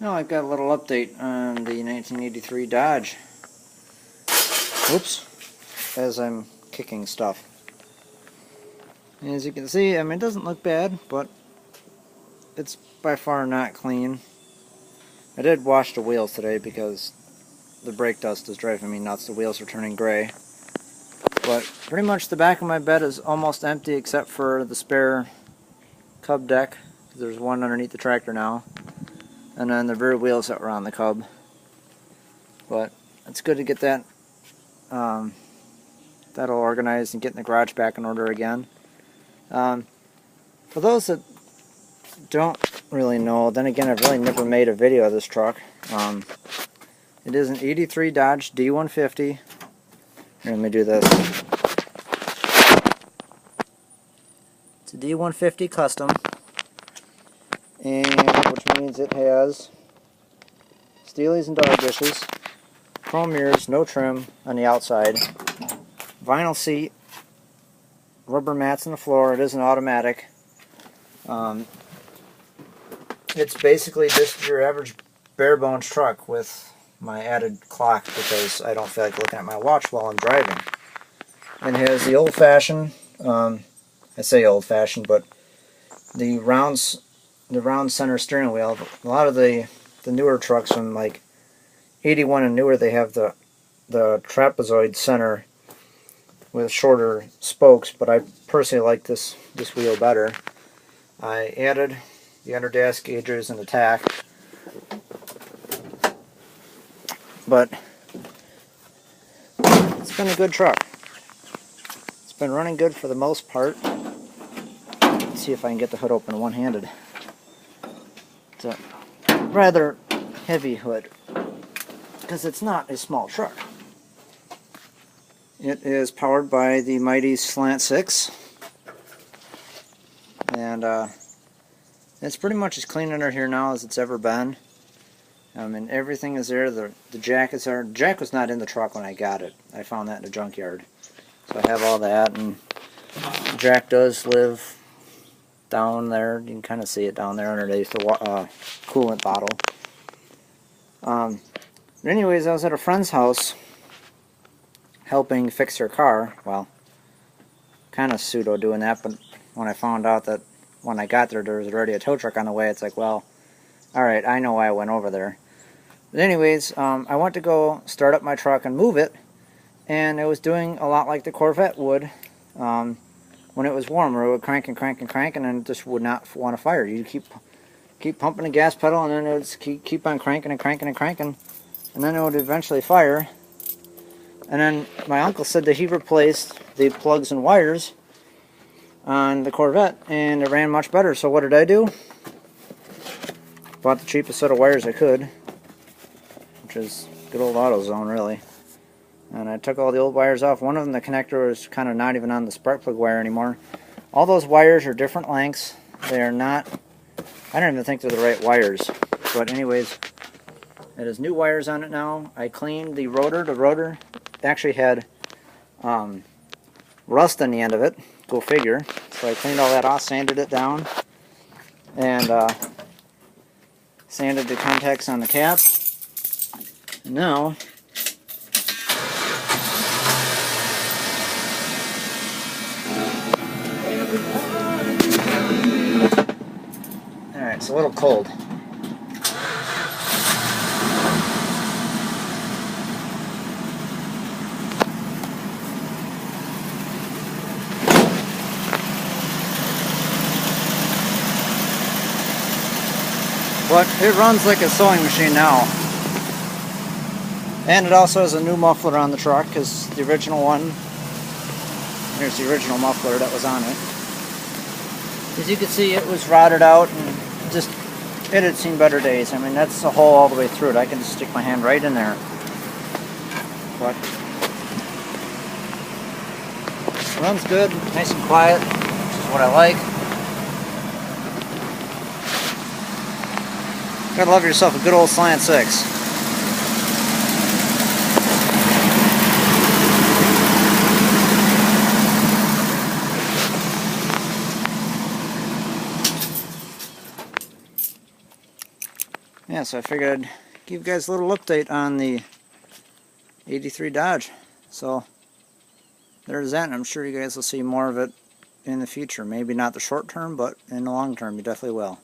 Now I've got a little update on the 1983 Dodge. Whoops, as I'm kicking stuff. As you can see, I mean, it doesn't look bad, but it's by far not clean. I did wash the wheels today because the brake dust is driving me nuts. The wheels are turning gray. But pretty much the back of my bed is almost empty except for the spare Cub deck. There's one underneath the tractor now. And then the rear wheels that were on the Cub. But it's good to get that that'll organized and getting the garage back in order again. For those that don't really know, then again, I've really never made a video of this truck. It is an 83 Dodge D150. Here, let me do this. It's a D150 custom, and which means it has Steelies and dog dishes, chrome mirrors, no trim on the outside, vinyl seat, rubber mats on the floor. It is an automatic. It's basically just your average bare bones truck with my added clock because I don't feel like looking at my watch while I'm driving. It has the old-fashioned, I say old-fashioned, but the round center steering wheel. A lot of the newer trucks from like 81 and newer, they have the trapezoid center with shorter spokes, but I personally like this wheel better. I added the under dash gauges and the tack, but it's been a good truck. It's been running good for the most part. Let's see if I can get the hood open one-handed. It's a rather heavy hood because it's not a small truck. It is powered by the mighty Slant 6, and it's pretty much as clean under here now as it's ever been. And everything is there. The jack is there. The jack was not in the truck when I got it. I found that in the junkyard. So I have all that, and the jack does live down there. You can kind of see it down there underneath the coolant bottle. But anyways, I was at a friend's house helping fix her car. Well, kind of pseudo doing that, but when I found out that when I got there was already a tow truck on the way, it's like, well, alright, I know why I went over there. But anyways, I went to go start up my truck and move it, and it was doing a lot like the Corvette would when it was warmer. It would crank and crank and crank, and then it just would not want to fire. You keep pumping the gas pedal, and then it would keep on cranking and cranking and cranking, and then it would eventually fire. And then my uncle said that he replaced the plugs and wires on the Corvette, and it ran much better. So what did I do? Bought the cheapest set of wires I could, which is good old AutoZone, really. And I took all the old wires off. One of them, the connector, was kind of not even on the spark plug wire anymore. All those wires are different lengths. They are not, I don't even think they're the right wires. But anyways, it has new wires on it now. I cleaned the rotor. The rotor actually had rust on the end of it. Go figure. So I cleaned all that off, sanded it down, and sanded the contacts on the cap. And now alright, it's a little cold. But it runs like a sewing machine now. And it also has a new muffler on the truck, because the original one, here's the original muffler that was on it. As you can see, it was rotted out and just, it had seen better days. I mean, that's a hole all the way through it. I can just stick my hand right in there. But it runs good, nice and quiet, which is what I like. Gotta love yourself a good old Slant 6. Yeah, so I figured I'd give you guys a little update on the 83 Dodge. So there's that, and I'm sure you guys will see more of it in the future. Maybe not the short term, but in the long term you definitely will.